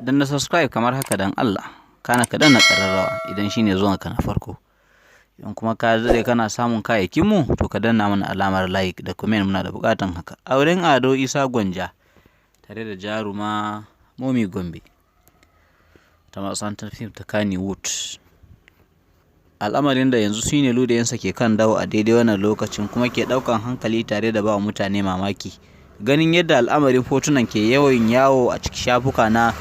danna subscribe kamar haka dan Allah, kana ka danna ƙararrawa idan shine zuwanka na farko. Idan kuma ka daɗe kana samun kayayyakinmu to ka danna mana alamar like da comment, muna da buƙatan haka. Auren Ado Isa Gwanja tare da jaruma Mome Gombe ta masana'antar fim ta Kannywood. Al'amarin da yanzu shine ludayensa ke kan dawo a daidai wannan lokacin kuma ke ɗaukan hankali tare da ba mutane mamaki. Ganin yadda al'amarin fotunan ke yawan yawo a cikin shafuka na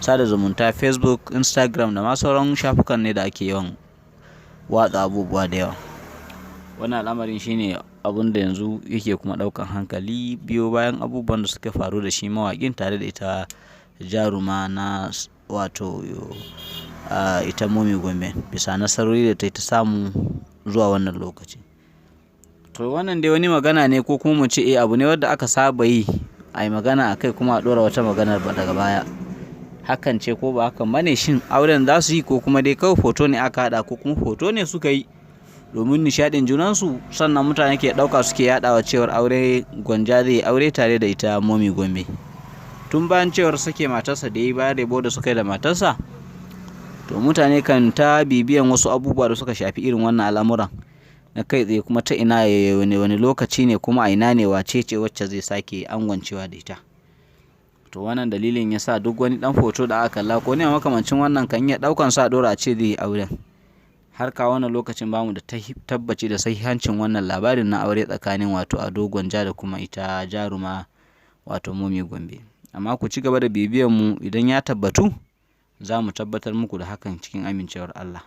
sada zumunta, Facebook, Instagram da ma sauran shafukan ne da ake yawan watsa abubuwa da yawa. Wannan al'amarin shine abun da yanzu yake kuma ɗaukan hankali biyo bayan abubuwan da suka faru da shi mawaƙin tare da ita jaruma na wato ita Mome Gombe bisa nasarori da ta samu zuwa wannan lokaci. To wannan dai wani magana ne ko kuma mu ce abu ne wanda aka saba yi a yi magana akai kuma a ɗora wata maganar ba daga baya. Hakan ce ko ba hakan bane, shin auren za su yi ko kuma dai kawai foto ne aka haɗa ko kuma foto ne suka yi domin nishaɗin junansu, sannan mutane ke ɗauka suke yaɗawa cewar Gwanja zai aure tare da ita Mome Gombe. Tun bayan cewar sake matarsa da ya yi bayan rabo da suka yi da matarsa, to mutane kan ta bibiyan wasu abubuwa da suka shafi irin wannan al'amuran na kai tsaye, kuma ta ina wani lokaci ne kuma a ina ne wace ce wacce zai sake angwancewa da ita. To wannan dalilin ya sa duk wani ɗan foto da aka kalla ko ne makamancin wannan kan iya ɗaukan sa ɗora a ce zai yi auren. Har ka wannan lokacin bamu da tabbaci da sahihancin wannan labarin na aure tsakanin wato Ado Gwanja da kuma ita jaruma wato Mome Gombe. Amma ku ci gaba da bibiyan mu, idan ya tabbatu za mu tabbatar muku da hakan cikin amincewar Allah.